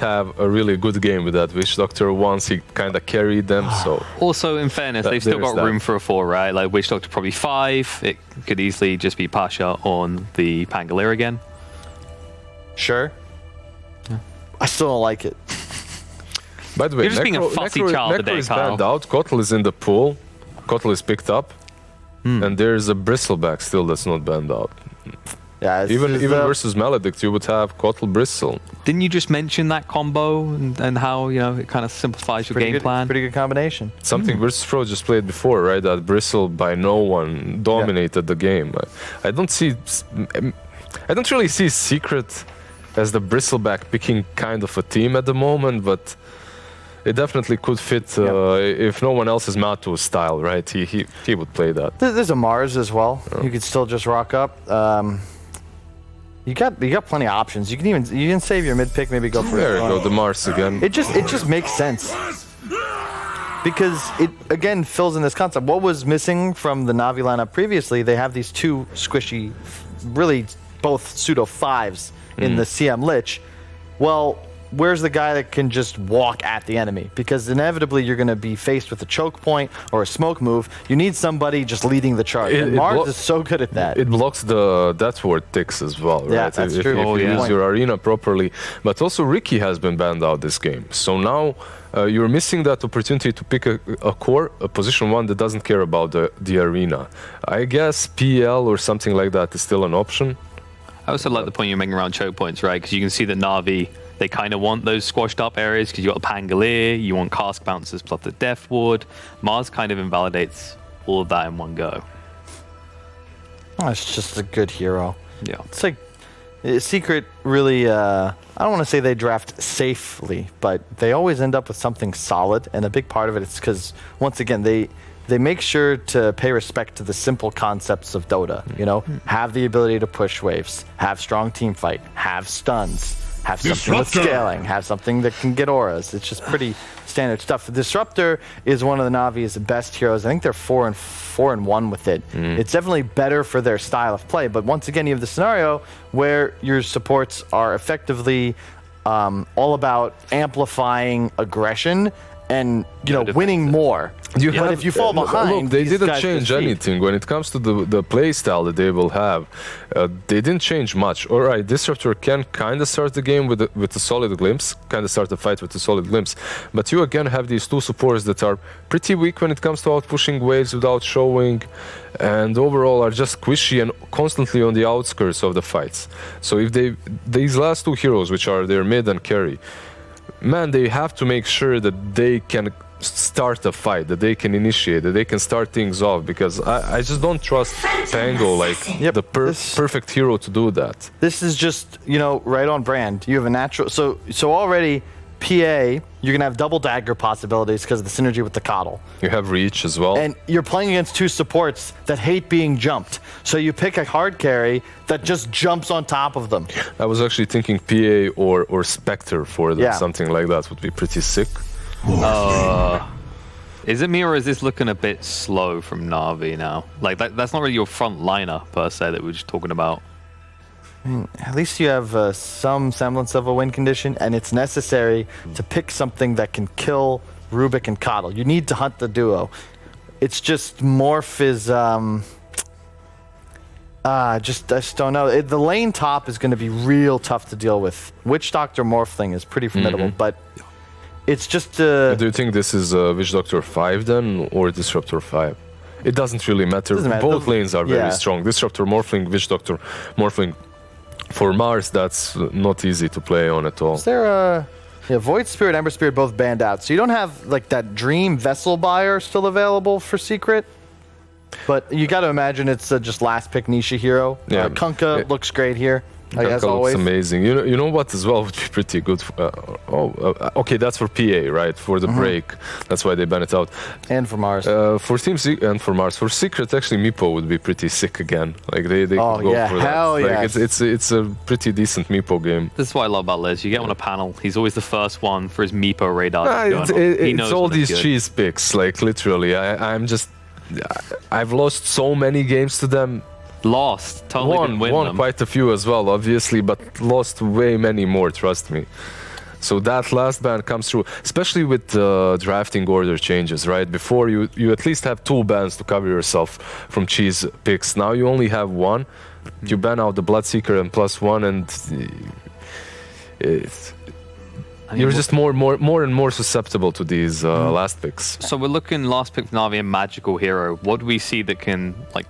have a really good game with that Witch Doctor once. He kind of carried them, so... Also, in fairness, they've still got room for a 4, right? Like, Witch Doctor probably 5. It could easily just be Pasha on the Pangolier again. Sure. Yeah. I still don't like it. By the way, You're just being a fussy child today, is Kyle. banned out. Kotl is in the pool. Kotl is picked up. And there's a Bristleback still that's not banned out. Yeah, even versus Maledict, you would have Kotl Bristle. Didn't you just mention that combo and how, you know, it kind of simplifies your game plan? Pretty good combination. Something Virtus.pro just played before, right? That Bristle by no one dominated the game. I don't really see Secret as the Bristleback picking kind of a team at the moment, but it definitely could fit if no one else is Map2's style, right? He would play that. There's a Mars as well. Oh. You could still just rock up. You got plenty of options. You can save your mid pick, maybe go for there you go, the Mars again. It just makes sense because it again fills in this concept. What was missing from the NaVi lineup previously? They have these 2 squishy, really both pseudo 5s in the CM Lich. Well, where's the guy that can just walk at the enemy? Because inevitably you're going to be faced with a choke point or a smoke move. You need somebody just leading the charge. And Mars is so good at that. It blocks the death ward ticks as well, right? Yeah, that's true. If you use your arena properly. But also Ricky has been banned out this game. So now you're missing that opportunity to pick a core, a position 1 that doesn't care about the arena. I guess PL or something like that is still an option. I also like the point you're making around choke points, right? Because you can see that NaVi, they kind of want those squashed up areas because you got the Pangolier, you want cask bouncers plus the Death Ward. Mars kind of invalidates all of that in one go. Oh, it's just a good hero. Yeah. It's like Secret really, I don't want to say they draft safely, but they always end up with something solid. And a big part of it is because, once again, they make sure to pay respect to the simple concepts of Dota. You know, have the ability to push waves, have strong team fight, have stuns, have something with scaling, have something that can get auras. It's just pretty standard stuff. The Disruptor is one of the Navi's best heroes. I think they're 4 and 1 with it. It's definitely better for their style of play. But once again, you have the scenario where your supports are effectively all about amplifying aggression and winning more. But if you fall behind, look, they didn't change anything when it comes to the play style that they will have. They didn't change much. All right, Disruptor can kind of start the game with a solid glimpse, kind of start the fight with a solid glimpse. But you again have these 2 supports that are pretty weak when it comes to out pushing waves without showing, and overall are just squishy and constantly on the outskirts of the fights. So if these last 2 heroes, which are their mid and carry, man, they have to make sure that they can start a fight, that they can initiate, that they can start things off, because I just don't trust Pango like the perfect hero to do that. This is just, right on brand. You have a natural... So already, PA, you're going to have double dagger possibilities because of the synergy with the Coddle. You have reach as well. And you're playing against 2 supports that hate being jumped. So you pick a hard carry that just jumps on top of them. I was actually thinking PA or Spectre for them. Something like that would be pretty sick. Is it me or is this looking a bit slow from NaVi now? Like that's not really your front liner per se that we were just talking about. At least you have some semblance of a win condition, and it's necessary to pick something that can kill Rubik and Coddle. You need to hunt the duo. It's just Morph is I just don't know. The lane top is going to be real tough to deal with. Witch Doctor Morphling is pretty formidable, but it's just... Do you think this is Witch Doctor 5 then, or Disruptor 5? It doesn't really matter. Both lanes are very strong. Disruptor Morphling, Witch Doctor Morphling. For Mars, that's not easy to play on at all. Is there a... Yeah, Void Spirit, Ember Spirit both banned out. So you don't have like that Dream Vessel Buyer still available for Secret. But you got to imagine it's just last pick Nisha hero. Yeah, Kunkka looks great here. As always. Looks amazing. You know what as well would be pretty good. Okay, that's for PA, right? For the break. That's why they ban it out. And for Mars. For Team and for Mars. For Secret, actually, Meepo would be pretty sick again. Like they could go for that. Hell yeah. Like, it's a pretty decent Meepo game. This is what I love about Liz. You get on a panel, he's always the first one for his Meepo radar. It's all these cheese picks, like literally. I've lost so many games to them. Totally didn't win won them. Quite a few as well, obviously, but lost way many more, trust me. So that last ban comes through, especially with drafting order changes, right? Before you at least have 2 bans to cover yourself from cheese picks. Now you only have 1. You ban out the Bloodseeker and +1, and you're just more and more susceptible to these last picks. So we're looking last pick for NaVi and Magical Hero. What do we see that can, like,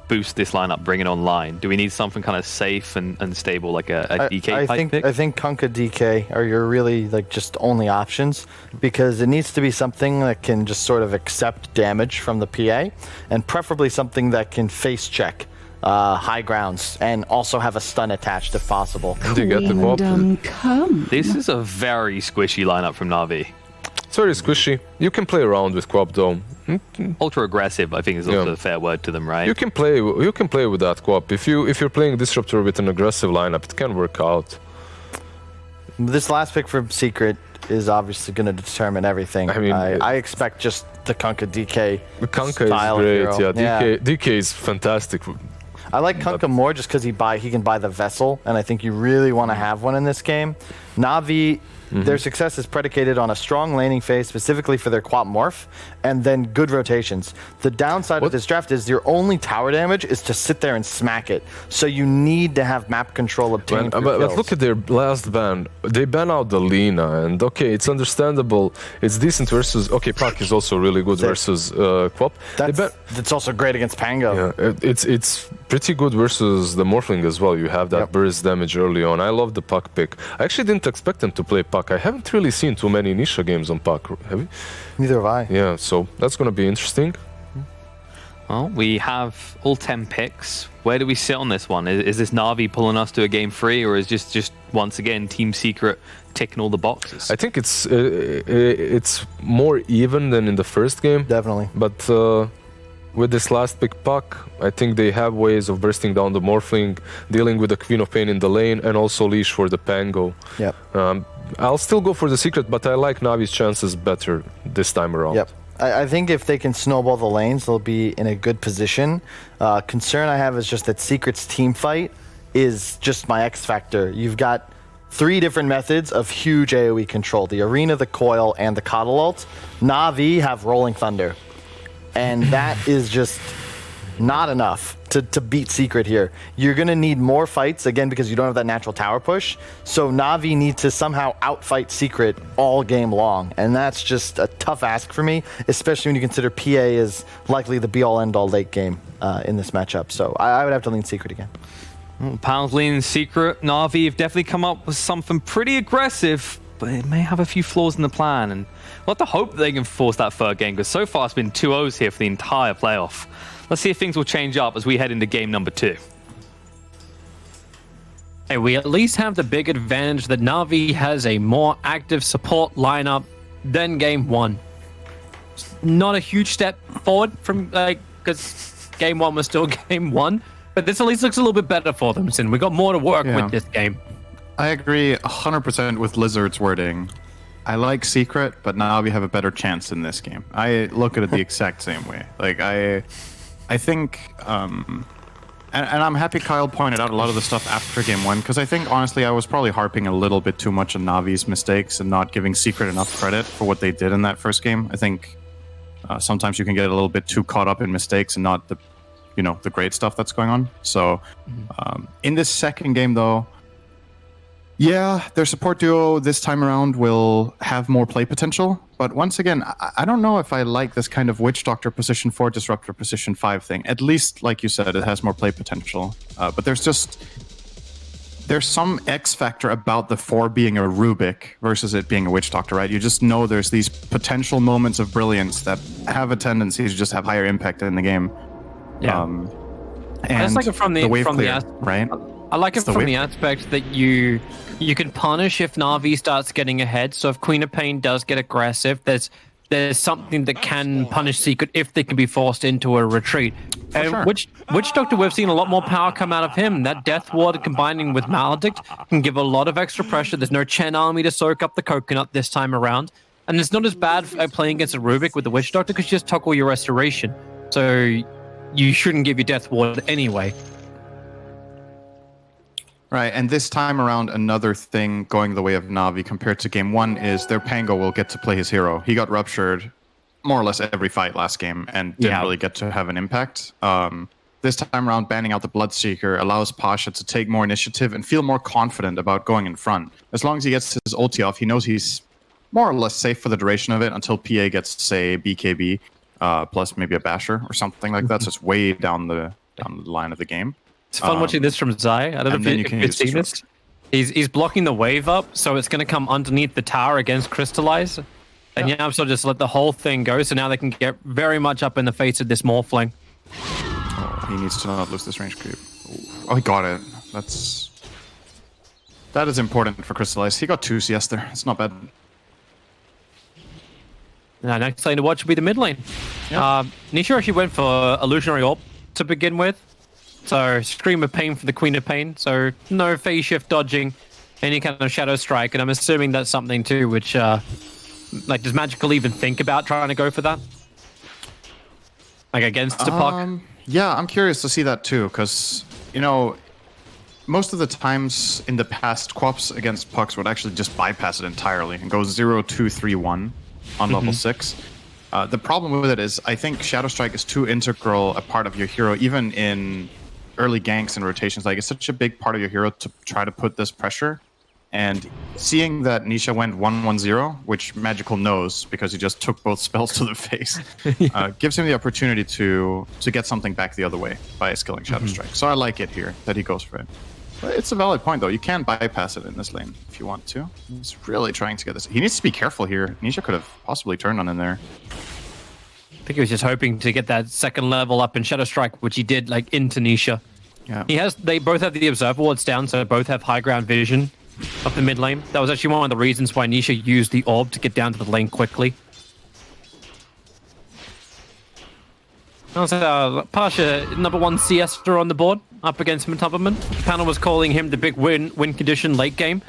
boost this lineup, bring it online? Do we need something kind of safe and stable, like a DK type pick? I think Kunkka DK are your really just only options, because it needs to be something that can just sort of accept damage from the PA, and preferably something that can face check high grounds and also have a stun attached if possible. Do you get the Quap? This is a very squishy lineup from NaVi. It's very squishy. You can play around with Quap though. Ultra aggressive, I think, is also a fair word to them, right? You can play with that Quap. If you're playing Disruptor with an aggressive lineup, it can work out. This last pick from Secret is obviously going to determine everything. I mean, I expect just the Kunkka DK. The Kunkka is great. Yeah, DK is fantastic. I like Kunkka more just because he can buy the vessel, and I think you really want to have one in this game. NaVi, their success is predicated on a strong laning phase, specifically for their Quap morph, and then good rotations. The downside of this draft is your only tower damage is to sit there and smack it. So you need to have map control obtained. But look at their last ban. They ban out the Lina, and okay, it's understandable. It's decent versus. Okay, Puck is also really good versus Quap. That's also great against Pango. Yeah, it's pretty good versus the Morphling as well. You have that burst damage early on. I love the Puck pick. I actually didn't expect them to play Puck. I haven't really seen too many Nisha games on Puck. Have you? Neither have I. Yeah, so that's going to be interesting. Well, we have all 10 picks. Where do we sit on this one? Is this NaVi pulling us to a game 3, or is just once again Team Secret ticking all the boxes? I think it's more even than in the first game. Definitely. But with this last pick Puck, I think they have ways of bursting down the Morphling, dealing with the Queen of Pain in the lane, and also Leash for the Pango. Yep. I'll still go for the Secret, but I like NaVi's chances better this time around. Yep. I think if they can snowball the lanes, they'll be in a good position. Concern I have is just that Secret's team fight is just my X factor. You've got 3 different methods of huge AoE control: the Arena, the Coil, and the Coddle ult. NaVi have Rolling Thunder, and that is just not enough to beat Secret here. You're going to need more fights, again, because you don't have that natural tower push. So NaVi need to somehow outfight Secret all game long, and that's just a tough ask for me, especially when you consider PA is likely the be-all, end-all late game in this matchup. So I would have to lean Secret again. Pounds leaning Secret. NaVi have definitely come up with something pretty aggressive, but it may have a few flaws in the plan, and we'll have to hope that they can force that third game, because so far it's been 2-0s here for the entire playoff. Let's see if things will change up as we head into game number 2. Hey, we at least have the big advantage that NaVi has a more active support lineup than game 1. Not a huge step forward from, because game 1 was still game 1, but this at least looks a little bit better for them, since we got more to work with this game. I agree 100% with Lizard's wording. I like Secret, but NaVi have a better chance in this game. I look at it the exact same way. Like, I think, and I'm happy Kyle pointed out a lot of the stuff after game 1, because I think, honestly, I was probably harping a little bit too much on NaVi's mistakes and not giving Secret enough credit for what they did in that first game. I think sometimes you can get a little bit too caught up in mistakes and not the, the great stuff that's going on. So, in this second game, though, yeah, their support duo this time around will have more play potential. But once again, I don't know if I like this kind of Witch Doctor position 4, Disruptor position 5 thing. At least, like you said, it has more play potential. But there's some X factor about the 4 being a Rubik versus it being a Witch Doctor, right? You just know there's these potential moments of brilliance that have a tendency to just have higher impact in the game. Yeah. And I just like it from the wave clear, aspect, right? I like it from the aspect that you can punish if NaVi starts getting ahead. So if Queen of Pain does get aggressive, there's something that can punish Secret if they can be forced into a retreat. Sure. Witch Doctor, we've seen a lot more power come out of him. That Death Ward combining with Maledict can give a lot of extra pressure. There's no Chen army to soak up the coconut this time around. And it's not as bad playing against a Rubik with the Witch Doctor, because you just toggle your restoration. So you shouldn't give your Death Ward anyway. Right, and this time around, another thing going the way of Na'Vi compared to game 1 is their Pango will get to play his hero. He got ruptured more or less every fight last game and didn't really get to have an impact. This time around, banning out the Bloodseeker allows Pasha to take more initiative and feel more confident about going in front. As long as he gets his ulti off, he knows he's more or less safe for the duration of it until PA gets, say, BKB, plus maybe a Basher or something like that. So it's way down the line of the game. It's fun watching this from Zai. I don't know if you've seen this. He's blocking the wave up, so it's going to come underneath the tower against Crystallize. And Yamso just let the whole thing go, so now they can get very much up in the face of this Morphling. Oh, he needs to not lose this range creep. Oh, he got it. That is important for Crystallize. He got 2 CS there. It's not bad. Now, next lane to watch will be the mid lane. Yep. Nisha actually went for Illusionary Orb to begin with. So, Scream of Pain for the Queen of Pain. So, no phase shift dodging, any kind of Shadow Strike. And I'm assuming that's something too, which, like, does Magical even think about trying to go for that? Like, against a puck? Yeah, I'm curious to see that too, because, you know, most of the times in the past, Quaps against pucks would actually just bypass it entirely and go 0-2-3-1 on level 6. The problem with it is I think Shadow Strike is too integral a part of your hero, even in early ganks and rotations. Like, it's such a big part of your hero to try to put this pressure. And seeing that Nisha went 1-1-0, which Magical knows because he just took both spells to the face, gives him the opportunity to get something back the other way by skilling Shadow Strike. So I like it here that he goes for it. But it's a valid point, though. You can bypass it in this lane if you want to. He's really trying to get this. He needs to be careful here. Nisha could have possibly turned on him there. I think he was just hoping to get that second level up in Shadow Strike, which he did, like, into Nisha. Yeah. They both have the Observer Wards down, so both have high ground vision of the mid lane. That was actually one of the reasons why Nisha used the orb to get down to the lane quickly. Also, Pasha, number 1 CS'er on the board, up against Matubberman. The panel was calling him the big win condition late game.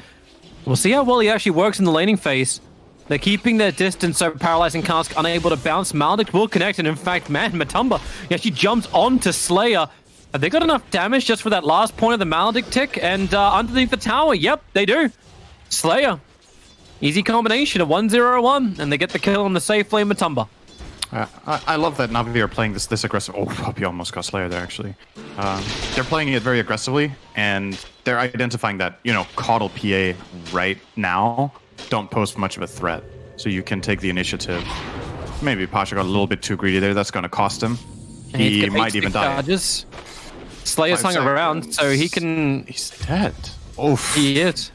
We'll see how well he actually works in the laning phase. They're keeping their distance, so Paralyzing Cask unable to bounce. Maldic will connect, and in fact, man, Matumba, he actually jumps onto Slayer. Have they got enough damage just for that last point of the Maldic tick? And underneath the tower, yep, they do. Slayer. Easy combination of 1-0-1, and they get the kill on the safe lane Matumba. I love that Na'Vi are playing this aggressive. Oh, Puppy almost got Slayer there, actually. They're playing it very aggressively, and they're identifying that, you know, Coddle PA right now don't pose much of a threat. So you can take the initiative. Maybe Pasha got a little bit too greedy there. That's going to cost him. He might even die. Charges. Slayer's hung around, so he can... He's dead. Oh, he is.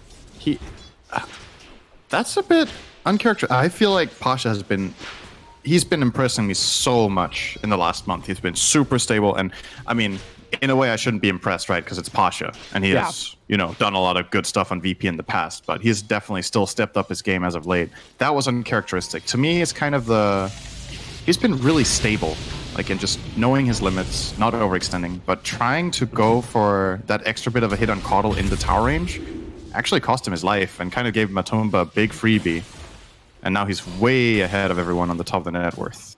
That's a bit uncharacteristic. I feel like Pasha has been... He's been impressing me so much in the last month. He's been super stable, and I mean, in a way, I shouldn't be impressed, right? Because it's Pasha, and he has, you know, done a lot of good stuff on VP in the past. But he's definitely still stepped up his game as of late. That was uncharacteristic to me. It's kind of he's been really stable, like in just knowing his limits, not overextending, but trying to go for that extra bit of a hit on Coddle in the tower range. Actually cost him his life and kind of gave Matumba a big freebie. And now he's way ahead of everyone on the top of the net worth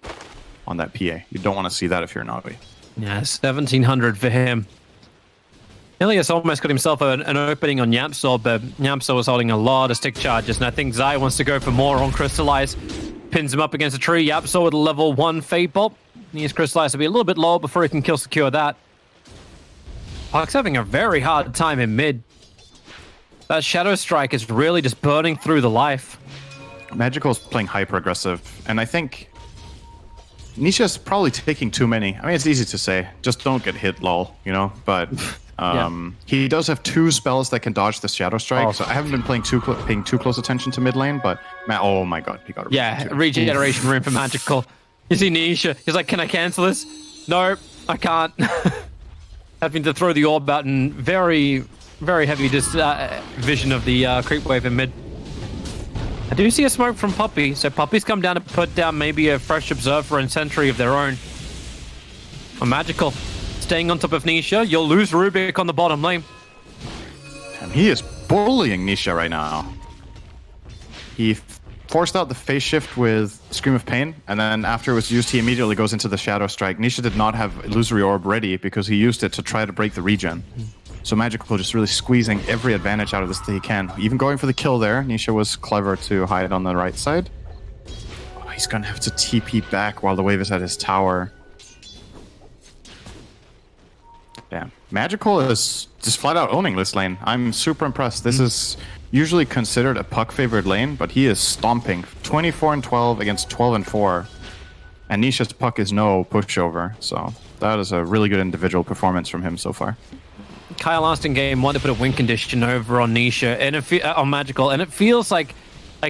on that PA. You don't want to see that if you're Na'Vi. Yeah, 1,700 for him. Ilias almost got himself an opening on Yamso, but Yamso was holding a lot of stick charges, and I think Zai wants to go for more on Crystallize. Pins him up against a tree. Yamso with a level 1 Fade Bolt. Needs Crystallize to be a little bit lower before he can kill secure that. Puck's having a very hard time in mid. That Shadow Strike is really just burning through the life. Magical's playing hyper aggressive, and I think Nisha's probably taking too many. I mean, it's easy to say, just don't get hit, lol, you know. But he does have 2 spells that can dodge the Shadow Strike, so I haven't been paying too close attention to mid lane. But oh my god, he got a regeneration rune for Magical. You see Nisha, he's like, can I cancel this? No, I can't. Having to throw the orb out and very, very heavy vision of the creep wave in mid. I do see a smoke from Puppy, so Puppy's come down to put down maybe a fresh Observer and Sentry of their own. A Magical staying on top of Nisha. You'll lose Rubik on the bottom lane. And he is bullying Nisha right now. He forced out the phase shift with Scream of Pain, and then after it was used, he immediately goes into the Shadow Strike. Nisha did not have Illusory Orb ready because he used it to try to break the regen. So Magical just really squeezing every advantage out of this that he can. Even going for the kill there. Nisha was clever to hide on the right side. Oh, he's going to have to TP back while the wave is at his tower. Yeah, Magical is just flat out owning this lane. I'm super impressed. This is usually considered a puck-favored lane, but he is stomping 24-12 against 12-4. And Nisha's puck is no pushover, so that is a really good individual performance from him so far. Kyle asked in game 1 to put a win condition over on Nisha and on Magical, and it feels like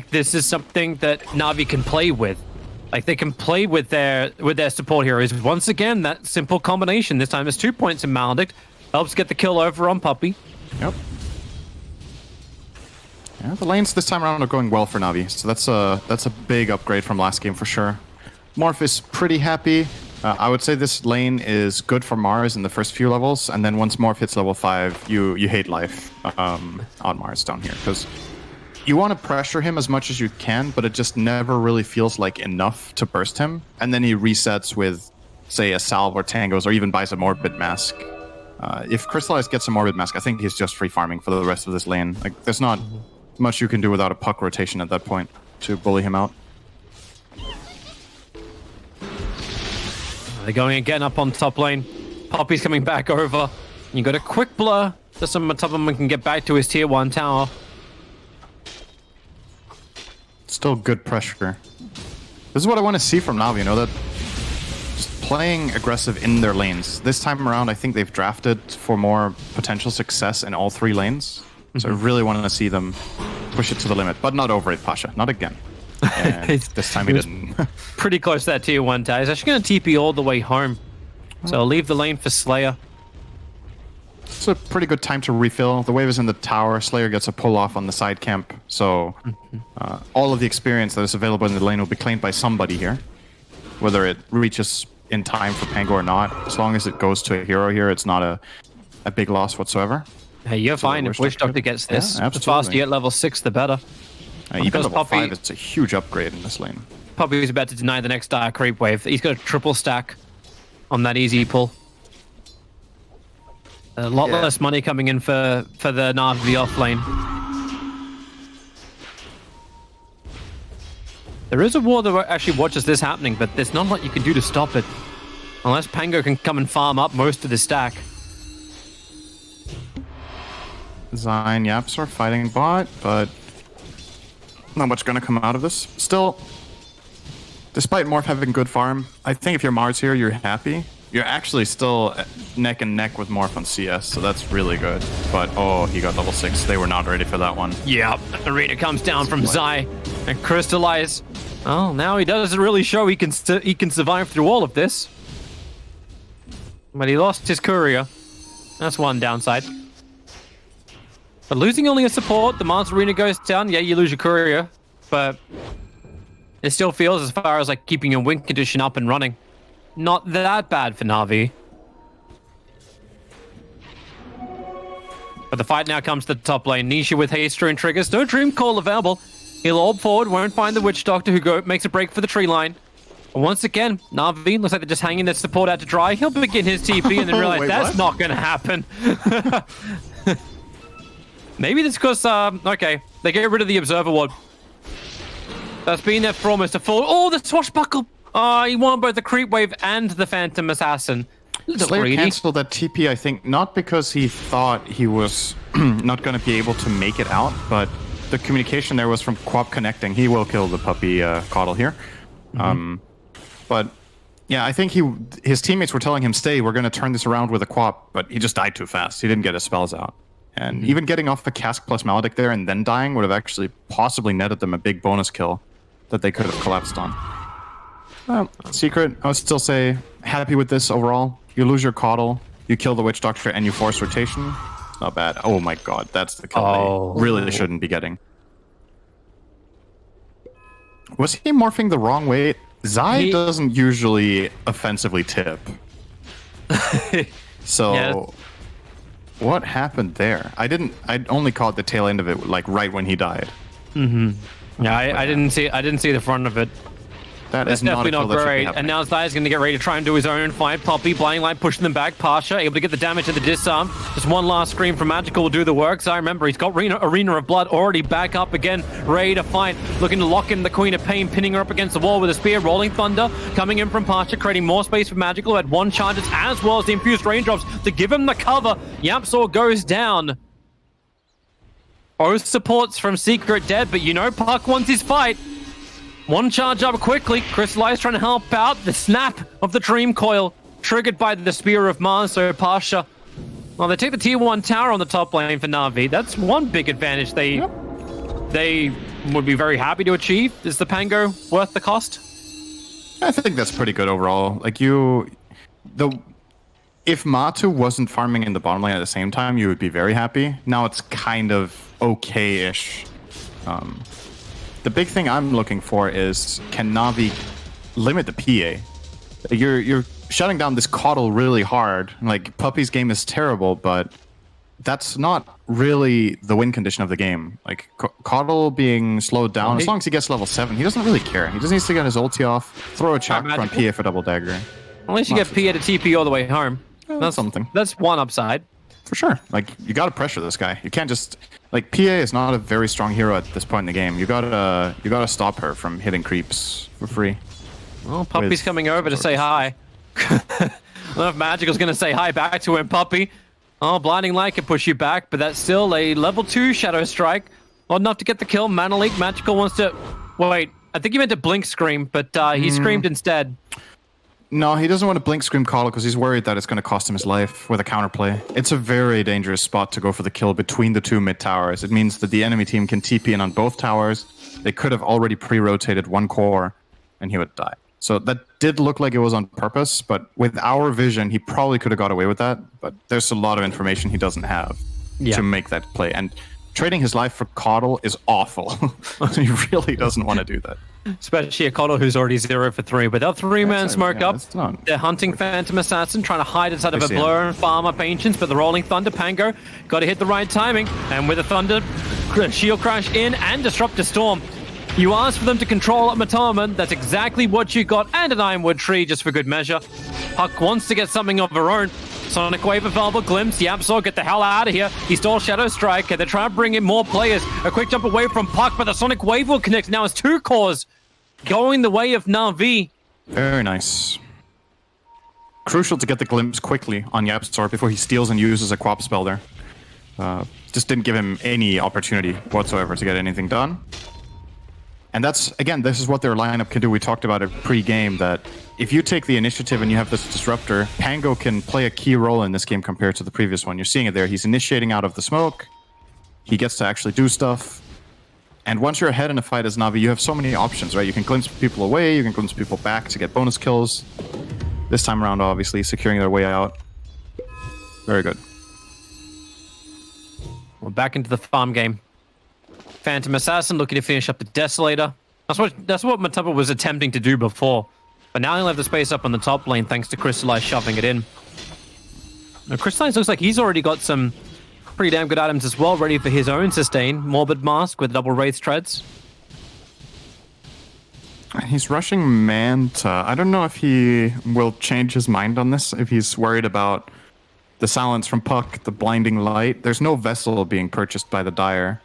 this is something that NaVi can play with. Like they can play with their support heroes. Once again, that simple combination. This time it's 2 points in Maledict. Helps get the kill over on Puppey. Yep. Yeah, the lanes this time around are going well for NaVi, so that's a big upgrade from last game for sure. Morph is pretty happy. I would say this lane is good for Mars in the first few levels, and then once Morph hits level 5, you hate life on Mars down here, because you want to pressure him as much as you can, but it just never really feels like enough to burst him, and then he resets with, say, a Salve or Tangos, or even buys a Morbid Mask. If Crystallized gets a Morbid Mask, I think he's just free farming for the rest of this lane. Like, there's not much you can do without a puck rotation at that point to bully him out. They're going again up on top lane. Poppy's coming back over. You got a quick blur just so Tubman can get back to his tier 1 tower. Still good pressure. This is what I want to see from NaVi, you know, that just playing aggressive in their lanes. This time around, I think they've drafted for more potential success in all 3 lanes. So I really want to see them push it to the limit, but not over it, Pasha. Not again. And this time he didn't. Pretty close to that tier 1 tower. He's actually going to TP all the way home. So I'll leave the lane for Slayer. It's a pretty good time to refill. The wave is in the tower. Slayer gets a pull off on the side camp. So all of the experience that is available in the lane will be claimed by somebody here. Whether it reaches in time for Pango or not. As long as it goes to a hero here, it's not a big loss whatsoever. Hey, you're fine if Witch Doctor gets this. Yeah, the faster you get level 6, the better. Even level 5, it's a huge upgrade in this lane. Puppey's about to deny the next creep wave. He's got a triple stack on that easy pull. A lot less money coming in for the NaVi off lane. There is a ward that actually watches this happening, but there's not a lot you can do to stop it. Unless Pango can come and farm up most of the stack. Zine, Yaps are fighting bot, but not much going to come out of this. Still, despite Morph having good farm, I think if you're Mars here, you're happy. You're actually still neck and neck with Morph on CS, so that's really good. But, oh, he got level 6. They were not ready for that one. Yep, Arena comes down from Zai and Crystallize. Oh, now he doesn't really show he can survive through all of this. But he lost his courier. That's one downside. But losing only a support, the Mars Arena goes down. Yeah, you lose your courier, but it still feels, as far as like keeping your win condition up and running, not that bad for NaVi. But the fight now comes to the top lane. Nisha with haste and triggers. No Dream Call available. He'll orb forward, won't find the Witch Doctor, who makes a break for the tree line. And once again, NaVi looks like they're just hanging their support out to dry. He'll begin his TP and then realize Wait, that's what? not going to happen. Maybe that's because, okay, they get rid of the Observer Ward. That's been there for almost a full... Oh, the Swashbuckle! He won both the Creep Wave and the Phantom Assassin. Slayer canceled that TP, I think, not because he thought he was not going to be able to make it out, but the communication there was from Quap connecting. He will kill the puppy Coddle here. But yeah, I think his teammates were telling him, stay, we're going to turn this around with a Quap, but he just died too fast. He didn't get his spells out. And even getting off the Cask plus Maledict there and then dying would have actually possibly netted them a big bonus kill that they could have collapsed on. Secret, I would still say happy with this overall. You lose your Coddle, you kill the Witch Doctor, and you force rotation. Not bad. Oh my god, that's the kill they really shouldn't be getting. Was he morphing the wrong way? Zai doesn't usually offensively tip. So... Yes. What happened there? I only caught the tail end of it, like right when he died. Yeah, I didn't see the front of it. That That's is not definitely a kill not that should be great. happening. And now Zaya's going to get ready to try and do his own fight. Poppy, blinding light, pushing them back. Pasha able to get the damage and the disarm. Just one last scream from Magical will do the work. So I remember he's got Arena of Blood already back up again, ready to fight. Looking to lock in the Queen of Pain, pinning her up against the wall with a spear. Rolling Thunder coming in from Pasha, creating more space for Magical, who had one charges as well as the infused raindrops to give him the cover. Yapsaw goes down. Both supports from Secret dead, but you know Puck wants his fight. One charge up quickly. Crystallize trying to help out. The snap of the Dream Coil triggered by the Spear of Mars. So Pasha, well, they take the tier 1 tower on the top lane for NaVi. That's one big advantage they would be very happy to achieve. Is the Pango worth the cost? I think that's pretty good overall. Like if Map2 wasn't farming in the bottom lane at the same time, you would be very happy. Now it's kind of okay-ish. The big thing I'm looking for is, can NaVi limit the PA? You're shutting down this Coddle really hard. Like, Puppy's game is terrible, but that's not really the win condition of the game. Like, Coddle being slowed down, as long as he gets level 7, he doesn't really care. He just needs to get his ulti off, throw a chakra on PA for double dagger. At least you get PA to TP all the way home. That's something. That's one upside. For sure. Like, you gotta pressure this guy. You can't just... Like, PA is not a very strong hero at this point in the game. You gotta stop her from hitting creeps for free. Well, Puppy's coming over to say hi. I don't know if Magical's going to say hi back to him, Puppy. Oh, Blinding Light can push you back, but that's still a level 2 Shadow Strike. Not enough to get the kill. Mana Leak, Magical wants to... Wait, I think he meant to Blink Scream, but he screamed instead. No, he doesn't want to Blink Scream Coddle because he's worried that it's going to cost him his life with a counterplay. It's a very dangerous spot to go for the kill between the two mid towers. It means that the enemy team can TP in on both towers. They could have already pre-rotated one core, and he would die. So that did look like it was on purpose, but with our vision, he probably could have got away with that. But there's a lot of information he doesn't have to make that play. And trading his life for Coddle is awful. He really doesn't want to do that. Especially a Coddle who's already 0 for 3. But they'll 3-man smoke up. They're hunting Phantom Assassin, trying to hide inside of a blur and farm up Ancients, but the Rolling Thunder Pango got to hit the right timing. And with the Thunder, Shield Crash in and Disruptor Storm. You asked for them to control Matoman. That's exactly what you got, and an Ironwood Tree just for good measure. Puck wants to get something of her own. Sonic Wave available, Glimpse, Yapsaw, get the hell out of here. He stole Shadow Strike, and they're trying to bring in more players. A quick jump away from Puck, but the Sonic Wave will connect. Now it's 2 cores going the way of NaVi. Very nice. Crucial to get the Glimpse quickly on Yapsaw before he steals and uses a Quap spell there. Just didn't give him any opportunity whatsoever to get anything done. And that's, again, this is what their lineup can do. We talked about it pre-game, that if you take the initiative and you have this Disruptor, Pango can play a key role in this game compared to the previous one. You're seeing it there. He's initiating out of the smoke. He gets to actually do stuff. And once you're ahead in a fight as NaVi, you have so many options, right? You can glimpse people away, you can glimpse people back to get bonus kills. This time around, obviously, securing their way out. Very good. We're back into the farm game. Phantom Assassin looking to finish up the Desolator. That's what Matubba was attempting to do before. But now he'll have the space up on the top lane thanks to Crystallize shoving it in. Now Crystallize looks like he's already got some pretty damn good items as well, ready for his own sustain. Morbid Mask with double Wraith Treads. He's rushing Manta. I don't know if he will change his mind on this, if he's worried about the silence from Puck, the blinding light. There's no vessel being purchased by the Dire.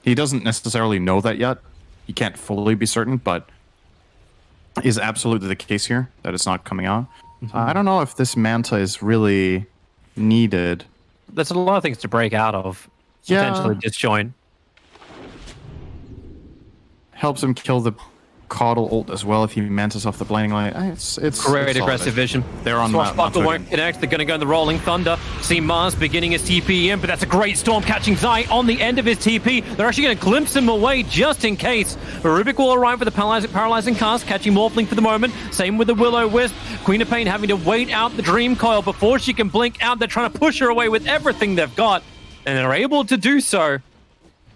He doesn't necessarily know that yet. He can't fully be certain, but is absolutely the case here, that it's not coming out. I don't know if this Manta is really needed. There's a lot of things to break out of. Potentially disjoint. Helps him kill the Coddle ult as well if he mantas off the blinding light. It's great aggressive vision. They're on Swashbuckler won't connect. They're going to go in the Rolling Thunder. See Mars beginning his TP in, but that's a great storm catching Zai on the end of his TP. They're actually going to glimpse him away just in case. Rubik will arrive with a paralyzing cast, catching Morphling for the moment. Same with the Will-O-Wisp. Queen of Pain having to wait out the Dream Coil before she can blink out. They're trying to push her away with everything they've got, and they're able to do so.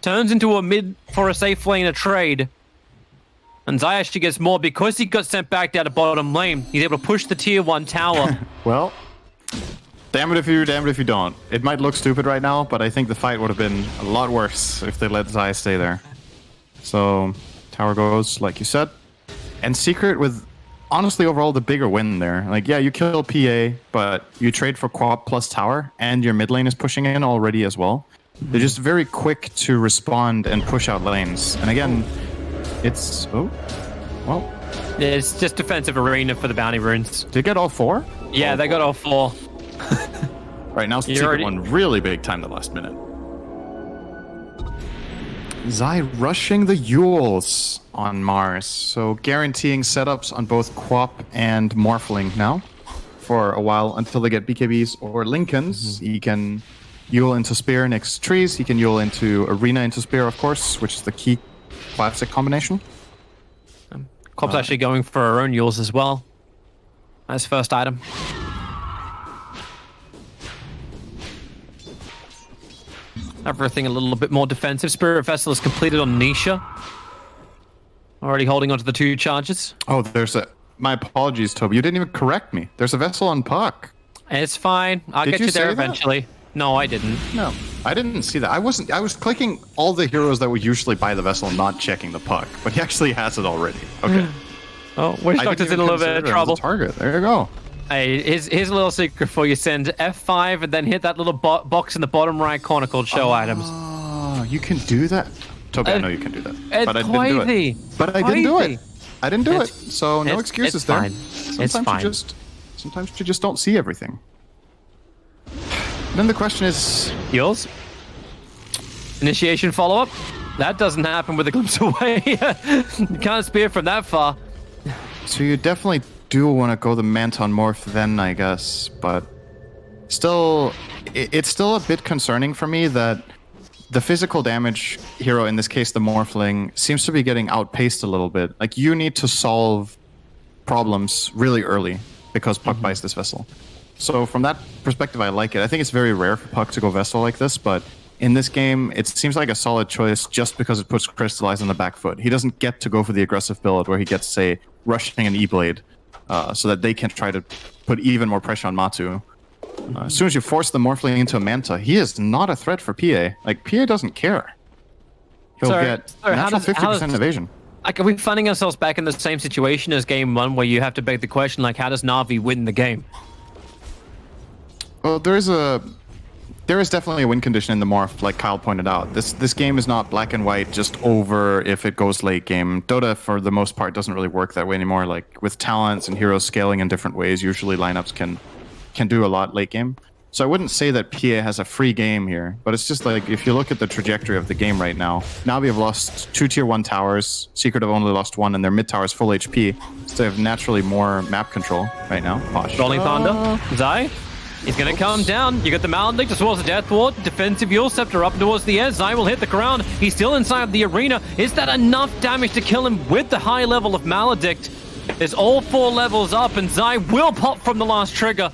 Turns into a mid for a safe lane, a trade. And Zai actually gets more because he got sent back down to bottom lane. He's able to push the tier 1 tower. Well, damn it if you do, damn it if you don't. It might look stupid right now, but I think the fight would have been a lot worse if they let Zai stay there. So, tower goes, like you said. And Secret with, honestly, overall, the bigger win there. Like, yeah, you kill PA, but you trade for Quap plus tower, and your mid lane is pushing in already as well. They're just very quick to respond and push out lanes. And again, it's... Oh, well... It's just defensive arena for the bounty runes. Did you get all 4? Yeah, they got all 4. Right, now Secret won really big time the last minute. Zai rushing the Yules on Mars, so guaranteeing setups on both Quap and Morphling now for a while until they get BKBs or Lincolns. He can Yule into Spear next to trees. He can Yule into Arena into Spear, of course, which is the key classic combination. Quap's actually going for our own Yules as well. Nice first item. Everything a little bit more defensive. Spirit Vessel is completed on Nisha. Already holding onto the 2 charges. Oh, there's a... My apologies, Toby. You didn't even correct me. There's a Vessel on Puck. It's fine. I'll get you there eventually. No, I didn't. No, I didn't see that. I was clicking all the heroes that would usually buy the Vessel, not checking the Puck. But he actually has it already. Okay. Oh, Witch Doctor's in a little bit of trouble. Target. There you go. Hey, here's a little secret for you. Send F5 and then hit that little box in the bottom right corner called Show Items. Oh, you can do that? Toby, I know you can do that. But I didn't do it. But I didn't do it. I didn't do it. So no excuses there. Fine. It's fine. Sometimes you just don't see everything. Then the question is... Yours? Initiation follow-up? That doesn't happen with a glimpse away. You can't spear from that far. So you definitely do want to go the Manton Morph then, I guess. But still, it's still a bit concerning for me that the physical damage hero, in this case the Morphling, seems to be getting outpaced a little bit. Like, you need to solve problems really early because Puck buys this Vessel. So from that perspective, I like it. I think it's very rare for Puck to go Vessel like this, but in this game, it seems like a solid choice just because it puts Crystallize on the back foot. He doesn't get to go for the aggressive build where he gets, say, rushing an E-Blade so that they can try to put even more pressure on Map2. As soon as you force the Morphling into a Manta, he is not a threat for PA. Like, PA doesn't care. He'll get natural 50% evasion. Like, are we finding ourselves back in the same situation as Game 1 where you have to beg the question, like, how does Na'Vi win the game? Well, there is definitely a win condition in the Morph, like Kyle pointed out. This game is not black and white, just over if it goes late game. Dota, for the most part, doesn't really work that way anymore. Like, with talents and heroes scaling in different ways, usually lineups can do a lot late game. So I wouldn't say that PA has a free game here, but it's just like, if you look at the trajectory of the game right now, Navi have lost 2 tier 1 towers, Secret have only lost 1, and their mid tower is full HP, so they have naturally more map control right now. Posh. Rolling Thunder, Zai. He's going to come down. You got the Maledict towards the Death Ward. Defensive Yule Scepter up towards the air. Zai will hit the ground. He's still inside the arena. Is that enough damage to kill him with the high level of Maledict? There's all 4 levels up, and Zai will pop from the last trigger.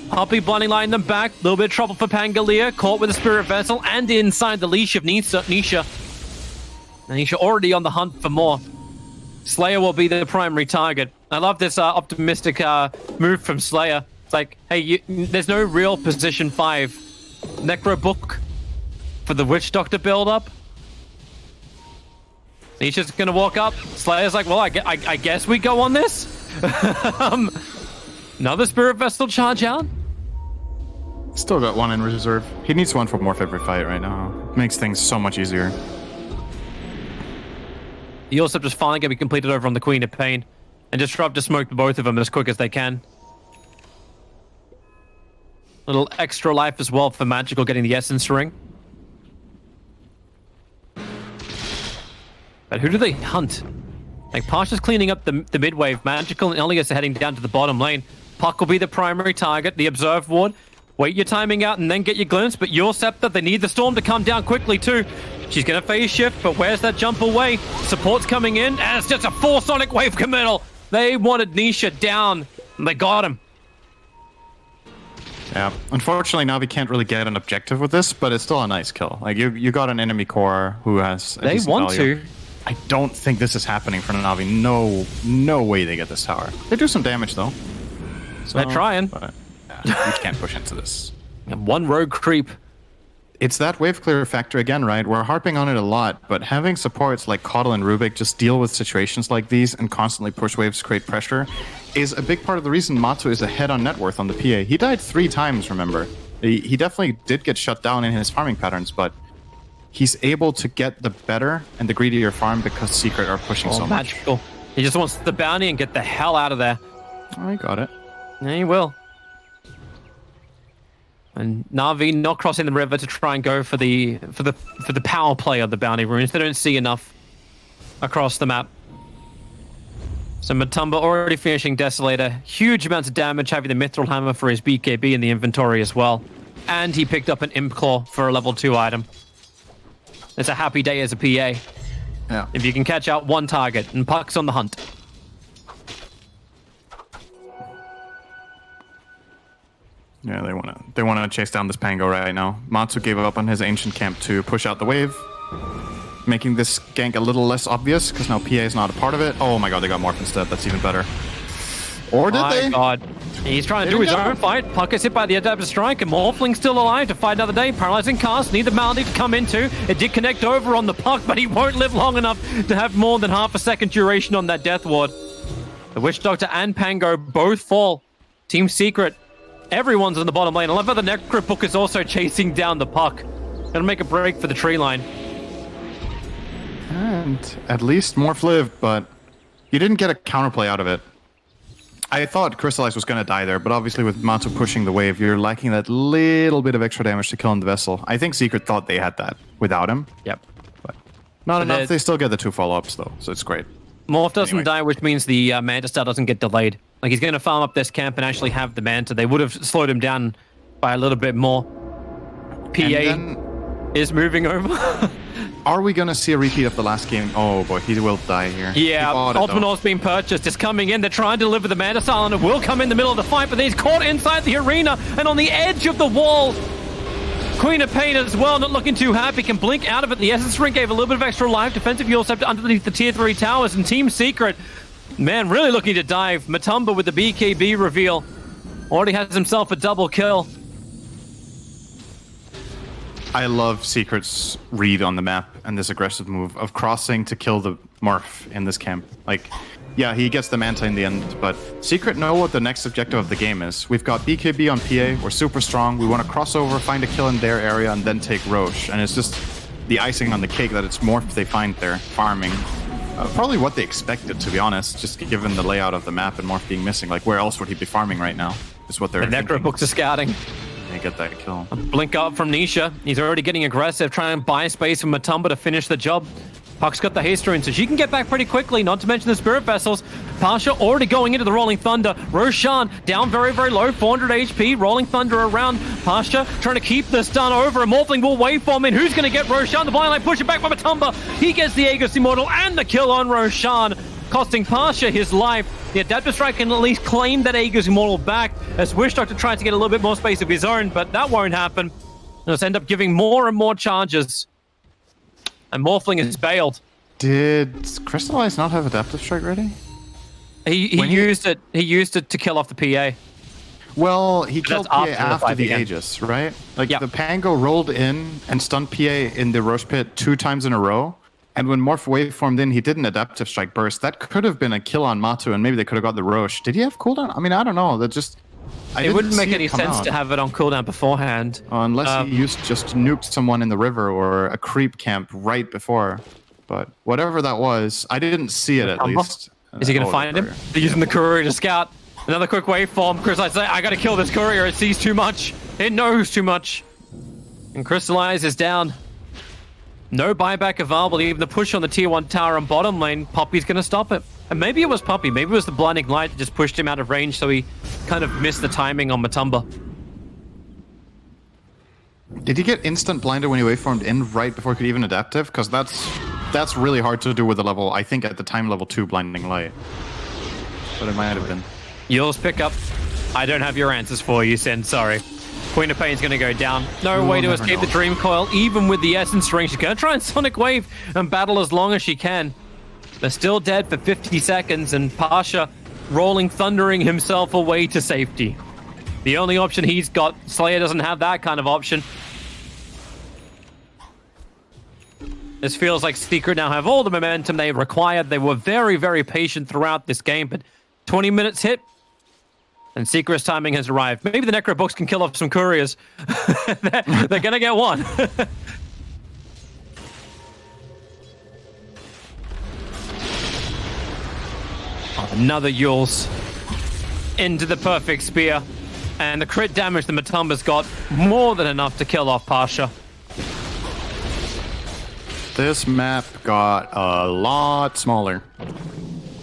Hoppy blinding line them back. A little bit of trouble for Pangolier. Caught with a Spirit Vessel and inside the leash of Nisha. Nisha already on the hunt for more. Slayer will be the primary target. I love this optimistic move from Slayer. It's like, hey, there's no real position 5 Necro Book for the Witch Doctor build-up. Nisha's gonna walk up. Slayer's like, well, I guess we go on this. Another Spirit Vessel charge out. Still got 1 in reserve. He needs 1 for Morph every fight right now. Makes things so much easier. The Yule Scepter's finally gonna be completed over on the Queen of Pain. And Disrupt to smoke both of them as quick as they can. Little extra life as well for Magical getting the Essence Ring. But who do they hunt? Like, Pasha's cleaning up the mid-wave. Magical and Elias are heading down to the bottom lane. Puck will be the primary target, the Observe Ward. Wait your timing out and then get your glimpse, but Yule Scepter, they need the Storm to come down quickly too. She's gonna phase shift, but where's that jump away? Support's coming in, and it's just a 4 Sonic Wave committal. They wanted Nisha down, and they got him. Yeah, unfortunately, Navi can't really get an objective with this, but it's still a nice kill. Like, you got an enemy core who has a They want value. to. I don't think this is happening for Navi. No way they get this tower. They do some damage, though. So, They're trying. But, yeah, we can't push into this. And 1 rogue creep. it's that wave clear factor again, right? We're harping on it a lot, but having supports like Caudle and Rubik just deal with situations like these and constantly push waves, create pressure, is a big part of the reason Map2 is ahead on net worth on the PA. He died 3 times, remember? He definitely did get shut down in his farming patterns, but he's able to get the better and the greedier farm because Secret are pushing so much. Magical. He just wants the bounty and get the hell out of there. I got it. Yeah, he will. And NaVi not crossing the river to try and go for the power play of the bounty runes. They don't see enough across the map. So Matumba already finishing Desolator. Huge amounts of damage, having the Mithril Hammer for his BKB in the inventory as well. And he picked up an Imp Claw for a level 2 item. It's a happy day as a PA. Yeah. If you can catch out one target, and Puck's on the hunt. Yeah, they wanna chase down this Pango right now. Map2 gave up on his ancient camp to push out the wave, making this gank a little less obvious because now PA is not a part of it. Oh my god, they got Morph instead. That's even better. Or did they? My god. He's trying to do his own fight. Puck is hit by the Adaptive Strike, and Morphling still alive to fight another day. Paralyzing cast, need the Malady to come into. It did connect over on the Puck, but he won't live long enough to have more than half a second duration on that Death Ward. The Witch Doctor and Pango both fall. Team Secret, everyone's in the bottom lane. I love how the Necrobook is also chasing down the Puck. Gonna make a break for the tree line. And at least Morph lived, but you didn't get a counterplay out of it. I thought Crystallize was going to die there, but obviously with Map2 pushing the wave, you're lacking that little bit of extra damage to kill in the vessel. I think Secret thought they had that without him. Yep. But not enough. They still get the 2 follow-ups, though, so it's great. Morph doesn't die, which means the Manta Star doesn't get delayed. Like, he's going to farm up this camp and actually have the Manta. They would have slowed him down by a little bit more. PA is moving over. Are we going to see a repeat of the last game? Oh boy, he will die here. Yeah, Ultimate Orb's been purchased. It's coming in. They're trying to deliver the Manta Style, and it will come in the middle of the fight, but he's caught inside the arena and on the edge of the wall. Queen of Pain as well, not looking too happy. Can blink out of it. The Essence Ring gave a little bit of extra life. Defensive Heal Scepter underneath the tier 3 towers, and Team Secret, man, really looking to dive. Matumba with the BKB reveal. Already has himself a double kill. I love Secret's read on the map and this aggressive move of crossing to kill the Morph in this camp. Like, yeah, he gets the Manta in the end, but Secret know what the next objective of the game is. We've got BKB on PA, we're super strong, we want to cross over, find a kill in their area, and then take Roche. And it's just the icing on the cake that it's Morph they find there, farming. Probably what they expected, to be honest, just given the layout of the map and Morph being missing. Like, where else would he be farming right now? Is what they're thinking. The Necrobooks are scouting. They get that kill. A blink up from Nisha. He's already getting aggressive, trying to buy space from Matumba to finish the job. Puck's got the haste rune, so she can get back pretty quickly, not to mention the Spirit Vessels. Pasha already going into the Rolling Thunder. Roshan down very, very low, 400 HP. Rolling Thunder around Pasha, trying to keep the stun over. A Morphling will waveform in. Who's going to get Roshan? The blind line pushing back by Matumba. He gets the Aegis Immortal and the kill on Roshan, costing Pasha his life. The Adaptive Strike can at least claim that Aegis Immortal back, as Wish Doctor tries to get a little bit more space of his own, but that won't happen. He'll just end up giving more and more charges. And Morphling is bailed. Did Crystallize not have Adaptive Strike ready? He used it. He used it to kill off the PA. Well, he killed PA after the again. Aegis, right? Like, Yep. the Pango rolled in and stunned PA in the Roche Pit 2 times in a row. And when Morph wave formed in, he did an Adaptive Strike burst. That could have been a kill on Map2, and maybe they could have got the Roche. Did he have cooldown? I mean, I don't know. That just... It wouldn't make any sense to have it on cooldown beforehand. Unless he used just nuked someone in the river or a creep camp right before. But whatever that was, I didn't see it at least. Is he going to find him? They're using the courier to scout. Another quick waveform. Crystallize, I got to kill this courier. It sees too much. It knows too much. And Crystallize is down. No buyback available. Even the push on the tier 1 tower and bottom lane, Poppy's going to stop it. And maybe it was Poppy. Maybe it was the blinding light that just pushed him out of range, so he kind of missed the timing on Matumba. Did he get instant blinder when he waveformed in right before he could even adaptive? Because that's really hard to do with a level, I think at the time, level 2 blinding light. But it might have been. Yours pick up. I don't have your answers for you, Sen. Sorry. Queen of Pain's going to go down. No way to escape the Dream Coil, even with the Essence Ring. She's going to try and Sonic Wave and battle as long as she can. They're still dead for 50 seconds, and Pasha rolling, thundering himself away to safety. The only option he's got, Slayer doesn't have that kind of option. This feels like Secret now have all the momentum they required. They were very, very patient throughout this game, but 20 minutes hit, and Secret's timing has arrived. Maybe the Necro Books can kill off some couriers. They're gonna get one. Another Yules into the perfect spear, and the crit damage the Matumba's got more than enough to kill off Pasha. This map got a lot smaller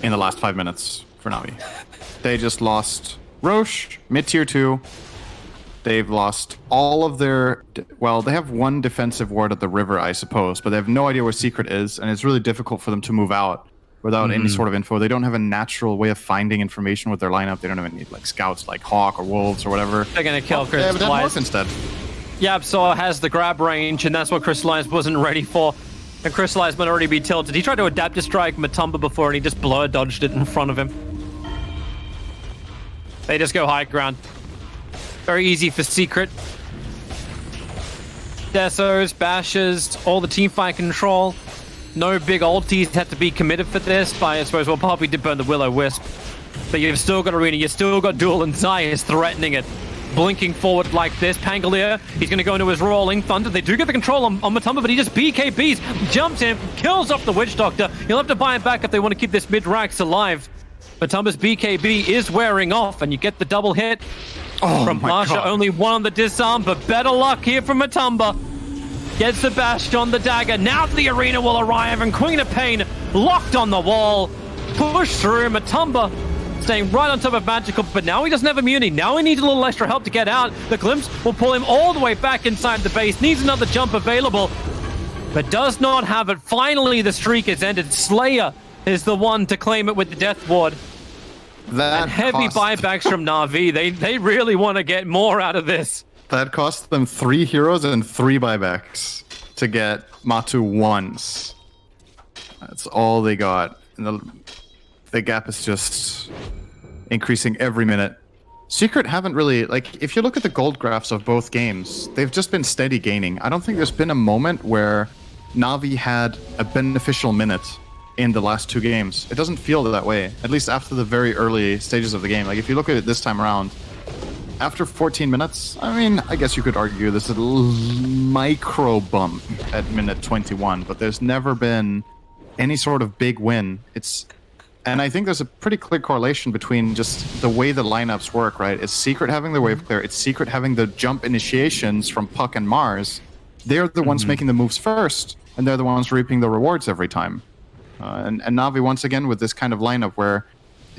in the last 5 minutes for NaVi. They just lost Roche, mid-tier 2. They've lost all of their... Well, they have one defensive ward at the river, I suppose, but they have no idea where Secret is, and it's really difficult for them to move out without any sort of info. They don't have a natural way of finding information with their lineup. They don't have any like scouts like Hawk or Wolves or whatever. They're going to kill They have Crystallize. Morph instead. Yapsaw has the grab range, and that's what Crystallize wasn't ready for. And Crystallize might already be tilted. He tried to adapt to strike Matumba before, and he just blur dodged it in front of him. They just go high ground. Very easy for Secret. Desos, bashes, all the teamfight control. No big ultis had to be committed for this, but I suppose well, Poppy did burn the Will-O-Wisp. But you've still got Arena, you've still got Duel, and Zai is threatening it. Blinking forward like this. Pangolier, he's going to go into his Rolling Thunder. They do get the control on Matumba, but he just BKBs, jumps in, kills off the Witch Doctor. He'll have to buy him back if they want to keep this mid-racks alive. Matumba's BKB is wearing off, and you get the double hit from Pasha. Only one on the disarm, but better luck here from Matumba. Gets the bash on the dagger. Now the Arena will arrive, and Queen of Pain locked on the wall. Push through. Matumba staying right on top of Magical, but now he doesn't have immunity. Now he needs a little extra help to get out. The Glimpse will pull him all the way back inside the base. Needs another jump available, but does not have it. Finally, the streak is ended. Slayer is the one to claim it with the Death Ward. And heavy buybacks from NaVi. They really want to get more out of this. That cost them 3 heroes and 3 buybacks to get Map2 once. That's all they got. And the gap is just increasing every minute. Secret haven't really, like, if you look at the gold graphs of both games, they've just been steady gaining. I don't think there's been a moment where NaVi had a beneficial minute in the last 2 games. It doesn't feel that way, at least after the very early stages of the game. Like, if you look at it this time around, after 14 minutes, I mean, I guess you could argue this is a little micro bump at minute 21, but there's never been any sort of big win. And I think there's a pretty clear correlation between just the way the lineups work, right? It's Secret having the wave clear, it's Secret having the jump initiations from Puck and Mars. They're the ones making the moves first, and they're the ones reaping the rewards every time. And NaVi, once again, with this kind of lineup where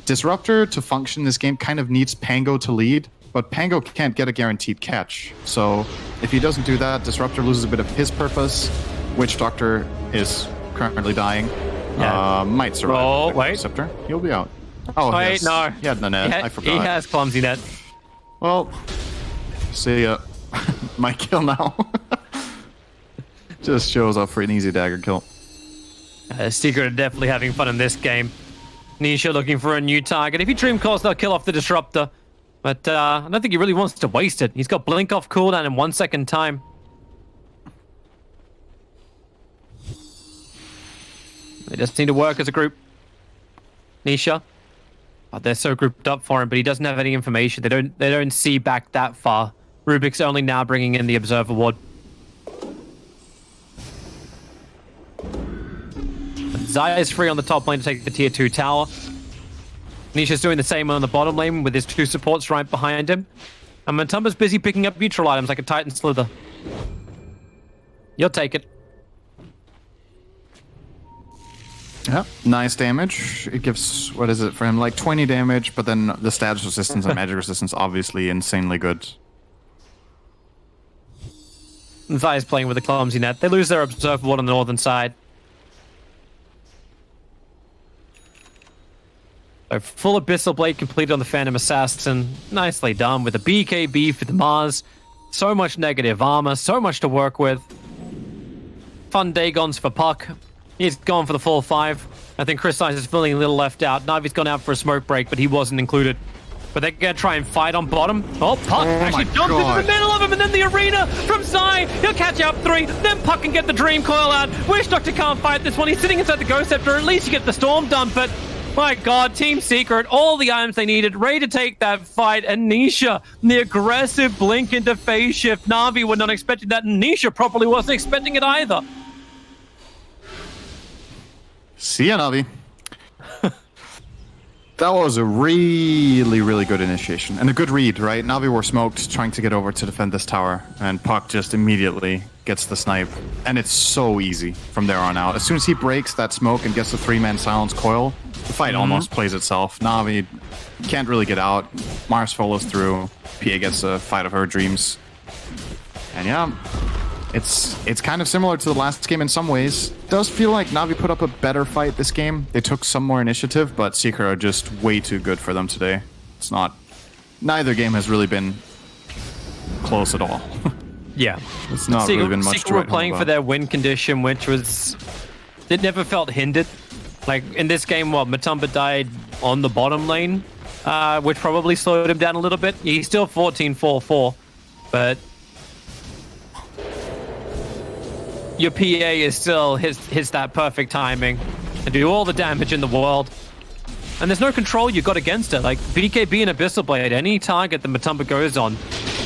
Disruptor to function in this game kind of needs Pango to lead, but Pango can't get a guaranteed catch. So if he doesn't do that, Disruptor loses a bit of his purpose. Witch Doctor is currently dying. Yeah. Might survive. Oh, wait. Scepter. He'll be out. Oh, wait, no. He had the net. I forgot. He has Clumsy Net. Well, see ya. My kill now. Just shows up for an easy dagger kill. Secret are definitely having fun in this game. Nisha looking for a new target. If he Dream Calls, they'll kill off the Disruptor. But I don't think he really wants to waste it. He's got Blink off cooldown in 1 second time. They just need to work as a group. Nisha. Oh, they're so grouped up for him, but he doesn't have any information. They don't see back that far. Rubik's only now bringing in the Observer Ward. Zaya is free on the top lane to take the tier 2 tower. Nisha's doing the same on the bottom lane with his 2 supports right behind him. And Matumba's busy picking up neutral items like a Titan Slither. You'll take it. Yeah, nice damage. It gives, what is it for him, like 20 damage, but then the status resistance and magic resistance obviously insanely good. Zaya's playing with a Clumsy Net. They lose their Observer Ward on the northern side. So full Abyssal Blade completed on the Phantom Assassin. Nicely done with a BKB for the Mars. So much negative armor, so much to work with. Fun Dagons for Puck. He's gone for the full 5. I think Chris Size is feeling a little left out. NaVi's gone out for a smoke break, but he wasn't included. But they're going to try and fight on bottom. Oh, Puck actually jumps into the middle of him, and then the arena from Zai. He'll catch out 3. Then Puck can get the Dream Coil out. Wish Doctor can't fight this one. He's sitting inside the Ghost Scepter. At least you get the Storm done, but my God, Team Secret, all the items they needed, ready to take that fight. And Nisha, the aggressive blink into phase shift. Na'Vi were not expecting that, and Nisha probably wasn't expecting it either. See ya, Navi. That was a really, really good initiation. And a good read, right? Navi were smoked, trying to get over to defend this tower. And Puck just immediately gets the snipe. And it's so easy from there on out. As soon as he breaks that smoke and gets the 3-man silence coil, the fight almost plays itself. Navi can't really get out. Mars follows through. PA gets a fight of her dreams. And yeah, it's kind of similar to the last game in some ways. Does feel like Navi put up a better fight this game. They took some more initiative, but Secret are just way too good for them today. It's not... Neither game has really been close at all. Yeah. It's not really been much Secret to were write home playing for about. their win condition, which was... It never felt hindered. Like, in this game, Matumba died on the bottom lane, which probably slowed him down a little bit. He's still 14-4-4, but... Your PA is still hits that perfect timing and do all the damage in the world. And there's no control you got against it. Like BKB and Abyssal Blade, any target that Matumba goes on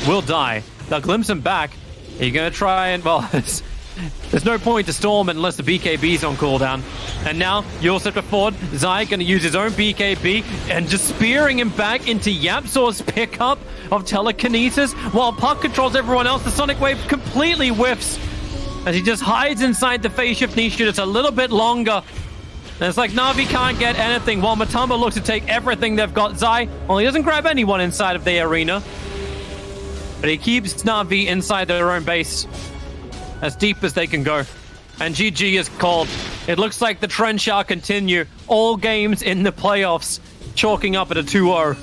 will die. They'll glimpse him back. Are you going to try and... Well, there's no point to storm unless the BKB's on cooldown. And now, you'll step forward. Zai going to use his own BKB and just spearing him back into Yapsor's pickup of telekinesis. While Puck controls everyone else, the Sonic Wave completely whiffs as he just hides inside the phase shift niche just a little bit longer. And it's like Na'Vi can't get anything while Matumba looks to take everything they've got. Zai, well, he doesn't grab anyone inside of the arena, but he keeps Na'Vi inside their own base as deep as they can go. And GG is called. It looks like the trend shall continue. All games in the playoffs chalking up at a 2-0.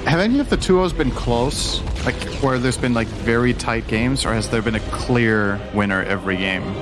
Have any of the 2-0s been close? Like, where there's been, like, very tight games? Or has there been a clear winner every game?